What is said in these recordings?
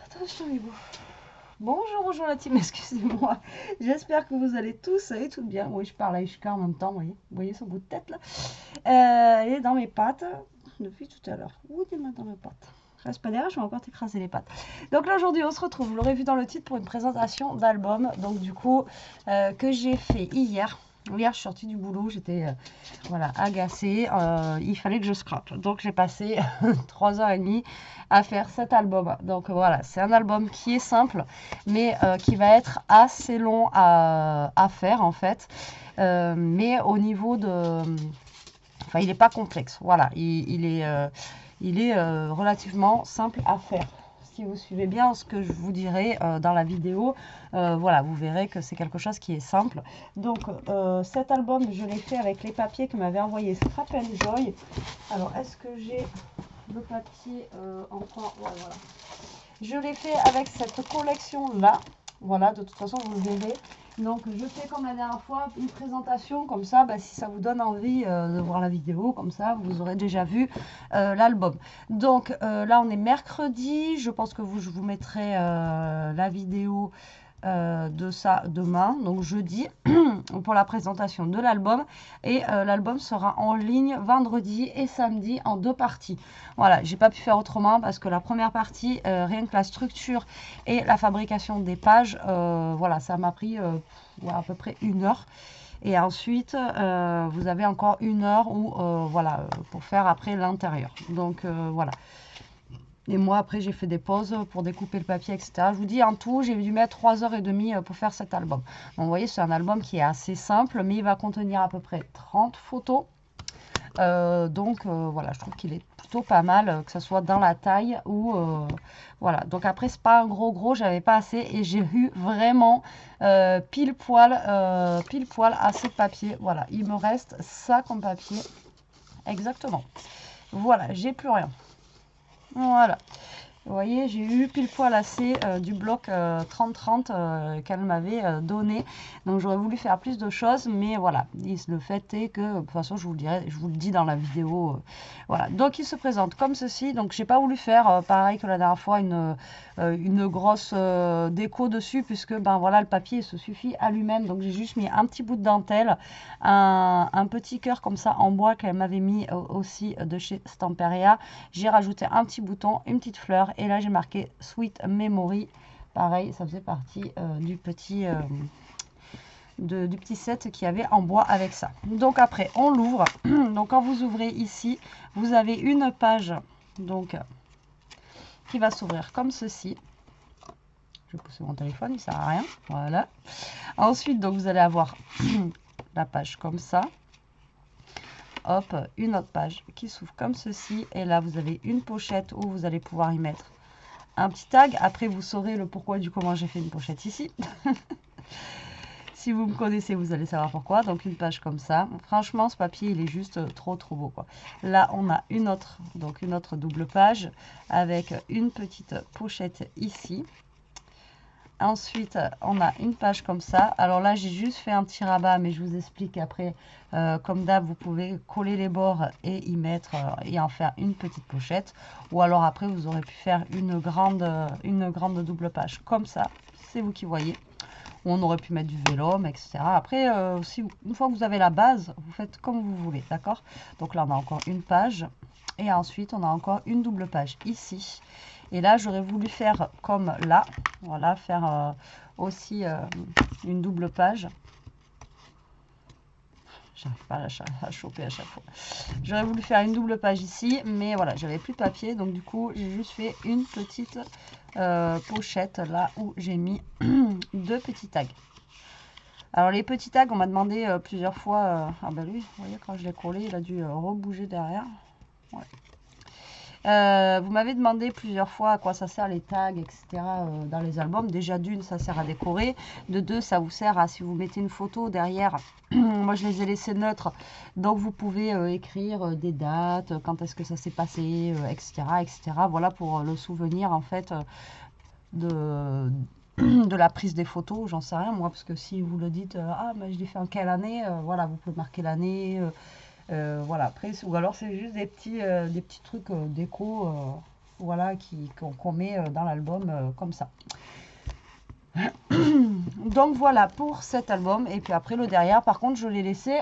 Attention les beaux. Bonjour, bonjour la team, excusez-moi. J'espère que vous allez tous et toutes bien. Oui, je parle à Ishka en même temps, vous voyez son bout de tête là. Elle est dans mes pattes depuis tout à l'heure. Où il est dans mes pattes? Reste pas derrière, je vais encore t'écraser les pattes. Donc là aujourd'hui on se retrouve, vous l'aurez vu dans le titre, pour une présentation d'album. Donc du coup, que j'ai fait hier. Hier, je suis sortie du boulot, j'étais voilà, agacée. Il fallait que je scrape. Donc, j'ai passé 3h30 à faire cet album. Donc, voilà, c'est un album qui est simple, mais qui va être assez long à faire, en fait. Mais au niveau de... Enfin, il n'est pas complexe. Voilà, il est relativement simple à faire. Si vous suivez bien ce que je vous dirai dans la vidéo, voilà, vous verrez que c'est quelque chose qui est simple. Donc, cet album, je l'ai fait avec les papiers que m'avait envoyé Scrap Joy. Alors, est-ce que j'ai le papier encore? Ouais, voilà. Je l'ai fait avec cette collection-là. Voilà, de toute façon, vous le verrez. Donc, je fais comme la dernière fois une présentation, comme ça, bah, si ça vous donne envie de voir la vidéo, comme ça, vous aurez déjà vu l'album. Donc, là, on est mercredi. Je pense que je vous mettrai la vidéo de ça demain, donc jeudi, pour la présentation de l'album. Et l'album sera en ligne vendredi et samedi en 2 parties. Voilà, j'ai pas pu faire autrement parce que la première partie, rien que la structure et la fabrication des pages, voilà, ça m'a pris ouais, à peu près 1 heure. Et ensuite, vous avez encore 1 heure où, voilà, pour faire après l'intérieur. Donc voilà. Et moi, après, j'ai fait des pauses pour découper le papier, etc. Je vous dis, en tout, j'ai dû mettre 3h30 pour faire cet album. Donc, vous voyez, c'est un album qui est assez simple, mais il va contenir à peu près 30 photos. Donc, voilà, je trouve qu'il est plutôt pas mal, que ce soit dans la taille ou... voilà, donc après, c'est pas un gros, j'avais pas assez. Et j'ai eu vraiment pile poil assez de papier. Voilà, il me reste ça comme papier. Exactement. Voilà, j'ai plus rien. Voilà. Vous voyez, j'ai eu pile poil assez du bloc 30-30 qu'elle m'avait donné. Donc j'aurais voulu faire plus de choses, mais voilà. Le fait est que, de toute façon, je vous le dirai, je vous le dis dans la vidéo. Voilà. Donc il se présente comme ceci. Donc j'ai pas voulu faire pareil que la dernière fois une grosse déco dessus, puisque ben voilà, le papier se suffit à lui-même. Donc j'ai juste mis un petit bout de dentelle, un petit cœur comme ça en bois qu'elle m'avait mis aussi de chez Stamperia. J'ai rajouté un petit bouton, une petite fleur, et là j'ai marqué Sweet Memory. Pareil, ça faisait partie du petit set qu'il y avait en bois avec ça. Donc après on l'ouvre. Donc quand vous ouvrez ici, vous avez une page donc qui va s'ouvrir comme ceci. Je vais pousser mon téléphone, il sert à rien. Voilà. Ensuite, donc vous allez avoir la page comme ça. Hop, une autre page qui s'ouvre comme ceci. Et là, vous avez une pochette où vous allez pouvoir y mettre un petit tag. Après, vous saurez le pourquoi du comment j'ai fait une pochette ici. Si vous me connaissez, vous allez savoir pourquoi. Donc, une page comme ça. Franchement, ce papier, il est juste trop beau, quoi. Là, on a une autre double page avec une petite pochette ici. Ensuite, on a une page comme ça. Alors là, j'ai juste fait un petit rabat, mais je vous explique après. Comme d'hab, vous pouvez coller les bords et y mettre et en faire une petite pochette. Ou alors après, vous aurez pu faire une grande double page comme ça. C'est vous qui voyez. Ou on aurait pu mettre du vélum, etc. Après, une fois que vous avez la base, vous faites comme vous voulez, d'accord? Donc là, on a encore une page. Et ensuite, on a encore une double page ici. Et là, j'aurais voulu faire comme là. Voilà, faire aussi une double page. J'arrive pas à choper à chaque fois. J'aurais voulu faire une double page ici, mais voilà, j'avais plus de papier. Donc du coup, j'ai juste fait une petite pochette là où j'ai mis 2 petits tags. Alors les petits tags, on m'a demandé plusieurs fois. Ah ben lui, vous voyez, quand je l'ai collé, il a dû rebouger derrière. Ouais. Vous m'avez demandé plusieurs fois à quoi ça sert les tags, etc. Dans les albums. Déjà d'une, ça sert à décorer. De deux, ça vous sert à, si vous mettez une photo derrière, moi je les ai laissés neutres, donc vous pouvez écrire des dates, quand est-ce que ça s'est passé, etc., etc. Voilà pour le souvenir en fait de, de la prise des photos, j'en sais rien moi, parce que si vous le dites, ah mais je l'ai fait en quelle année, voilà, vous pouvez marquer l'année. Voilà, après, ou alors c'est juste des petits trucs déco. voilà, qu'on met dans l'album comme ça. Donc voilà pour cet album. Et puis après le derrière, par contre, je l'ai laissé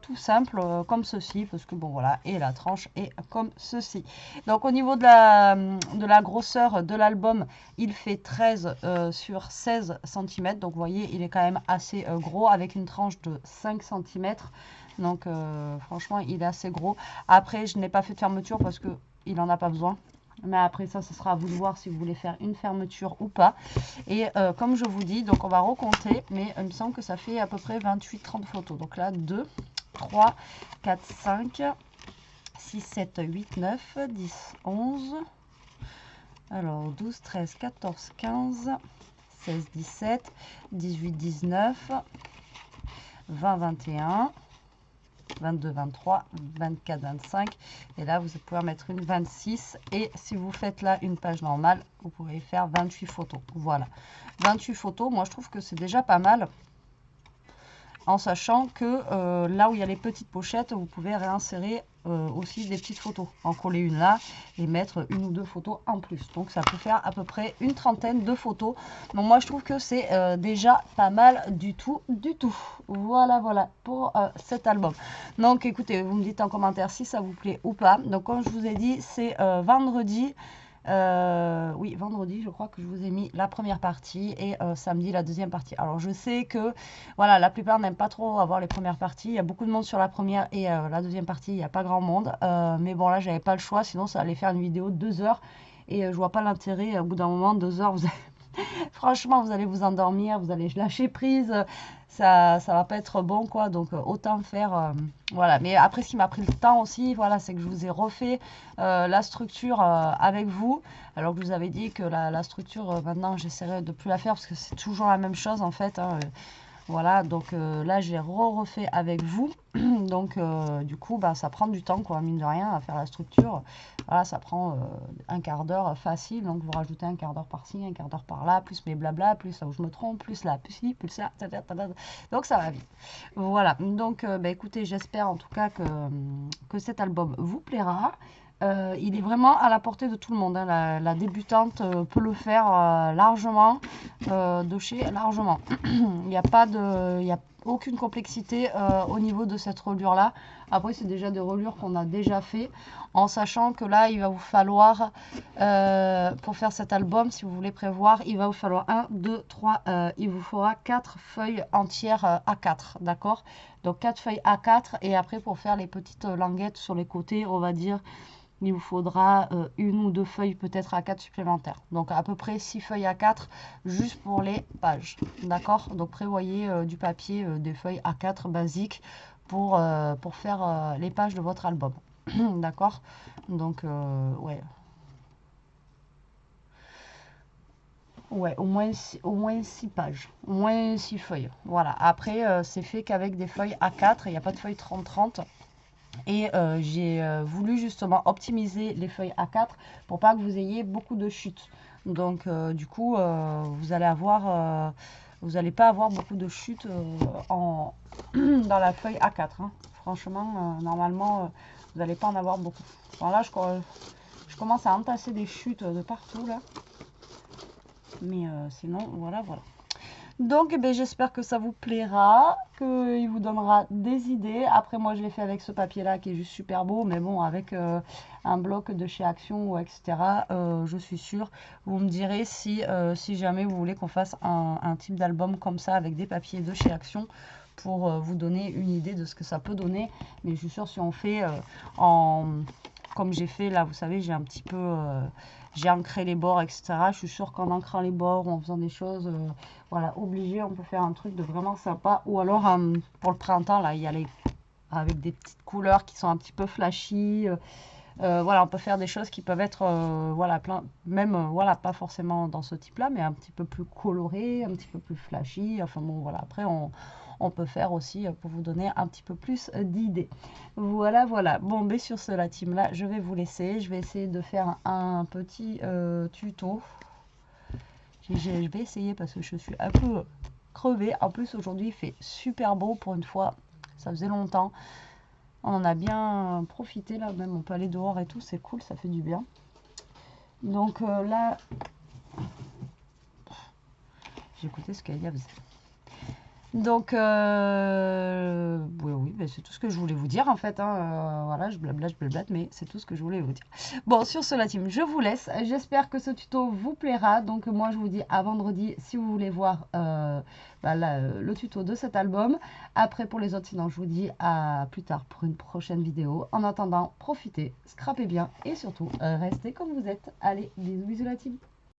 tout simple comme ceci, parce que bon voilà, et la tranche est comme ceci. Donc au niveau de la grosseur de l'album, il fait 13 sur 16 cm. Donc vous voyez, il est quand même assez gros, avec une tranche de 5 cm. Donc franchement, il est assez gros. Après, je n'ai pas fait de fermeture parce que il n'en a pas besoin. Mais après ça, ce sera à vous de voir si vous voulez faire une fermeture ou pas. Et comme je vous dis, donc on va recompter, mais il me semble que ça fait à peu près 28-30 photos. Donc là, 2, 3, 4, 5, 6, 7, 8, 9, 10, 11. Alors 12, 13, 14, 15, 16, 17, 18, 19, 20, 21. 22, 23, 24, 25 et là vous pouvez mettre une 26 et si vous faites là une page normale vous pouvez faire 28 photos. Voilà, 28 photos, moi je trouve que c'est déjà pas mal, en sachant que là où il y a les petites pochettes, vous pouvez réinsérer aussi des petites photos, en coller une là et mettre une ou deux photos en plus. Donc ça peut faire à peu près une trentaine de photos. Donc moi je trouve que c'est déjà pas mal du tout, du tout. Voilà, voilà pour cet album. Donc écoutez, vous me dites en commentaire si ça vous plaît ou pas. Donc comme je vous ai dit, c'est vendredi. Oui, vendredi, je crois que je vous ai mis la première partie et samedi la deuxième partie. Alors je sais que voilà, la plupart n'aiment pas trop avoir les premières parties. Il y a beaucoup de monde sur la première et la deuxième partie, il n'y a pas grand monde. Mais bon, là, j'avais pas le choix, sinon ça allait faire une vidéo de 2 heures et je vois pas l'intérêt. Au bout d'un moment, 2 heures, franchement, vous allez vous endormir, vous allez lâcher prise. Ça va pas être bon, quoi. Donc, autant faire... voilà. Mais après, ce qui m'a pris le temps aussi, voilà, c'est que je vous ai refait la structure avec vous. Alors que je vous avais dit que la structure, maintenant, j'essaierai de plus la faire parce que c'est toujours la même chose, en fait. Hein. Voilà, donc là, j'ai refait avec vous. Donc, du coup, bah, ça prend du temps, quoi, mine de rien, à faire la structure. Voilà, ça prend un quart d'heure facile. Donc, vous rajoutez un quart d'heure par-ci, un quart d'heure par-là, plus mes blabla, plus là où je me trompe, plus là, plus ci, plus ça. Donc, ça va vite. Voilà, donc, bah, écoutez, j'espère en tout cas que cet album vous plaira. Il est vraiment à la portée de tout le monde. Hein. La débutante peut le faire largement, de chez largement. Il n'y a pas de, il y a aucune complexité au niveau de cette reliure là. Après, c'est déjà des reliures qu'on a déjà fait, en sachant que là, il va vous falloir, pour faire cet album, si vous voulez prévoir, il va vous falloir 1, 2, 3, il vous faudra 4 feuilles entières A4, d'accord? Donc 4 feuilles A4 et après pour faire les petites languettes sur les côtés, on va dire, il vous faudra une ou deux feuilles peut-être A4 supplémentaires. Donc à peu près 6 feuilles A4 juste pour les pages. D'accord? Donc prévoyez du papier, des feuilles A4 basiques pour faire les pages de votre album. D'accord? Donc ouais. Ouais, au moins 6 pages, au moins 6 feuilles. Voilà, après c'est fait qu'avec des feuilles A4, il n'y a pas de feuilles 30-30. Et j'ai voulu justement optimiser les feuilles A4 pour pas que vous ayez beaucoup de chutes. Donc du coup, vous allez avoir, vous n'allez pas avoir beaucoup de chutes dans la feuille A4. Hein. Franchement, normalement, vous n'allez pas en avoir beaucoup. Bon, là, je commence à entasser des chutes de partout là. Mais sinon, voilà, voilà. Donc, eh j'espère que ça vous plaira, qu'il vous donnera des idées. Après, moi, je l'ai fait avec ce papier-là qui est juste super beau. Mais bon, avec un bloc de chez Action, etc., je suis sûre. Vous me direz si jamais vous voulez qu'on fasse un type d'album comme ça avec des papiers de chez Action pour vous donner une idée de ce que ça peut donner. Mais je suis sûre si on fait comme j'ai fait là, vous savez, j'ai un petit peu... j'ai ancré les bords, etc. Je suis sûre qu'en ancrant les bords ou en faisant des choses, voilà, obligé, on peut faire un truc de vraiment sympa. Ou alors, pour le printemps, là, il y a avec des petites couleurs qui sont un petit peu flashy. Voilà, on peut faire des choses qui peuvent être, voilà, même, voilà, pas forcément dans ce type-là, mais un petit peu plus coloré, un petit peu plus flashy. Enfin bon, voilà, après, on peut faire aussi pour vous donner un petit peu plus d'idées. Voilà, voilà. Bon, mais sur ce, la team là, je vais vous laisser. Je vais essayer de faire un petit tuto. Je vais essayer parce que je suis un peu crevée. En plus, aujourd'hui, il fait super beau pour une fois. Ça faisait longtemps. On en a bien profité là, même on peut aller dehors et tout. C'est cool, ça fait du bien. Donc là, j'ai écouté ce qu'Elia faisait. Donc, oui, ben, c'est tout ce que je voulais vous dire en fait. Hein. Voilà, je blablate, mais c'est tout ce que je voulais vous dire. Bon, sur ce, la team, je vous laisse. J'espère que ce tuto vous plaira. Donc, moi, je vous dis à vendredi si vous voulez voir le tuto de cet album. Après, pour les autres, sinon, je vous dis à plus tard pour une prochaine vidéo. En attendant, profitez, scrapez bien et surtout, restez comme vous êtes. Allez, bisous, bisous, la team.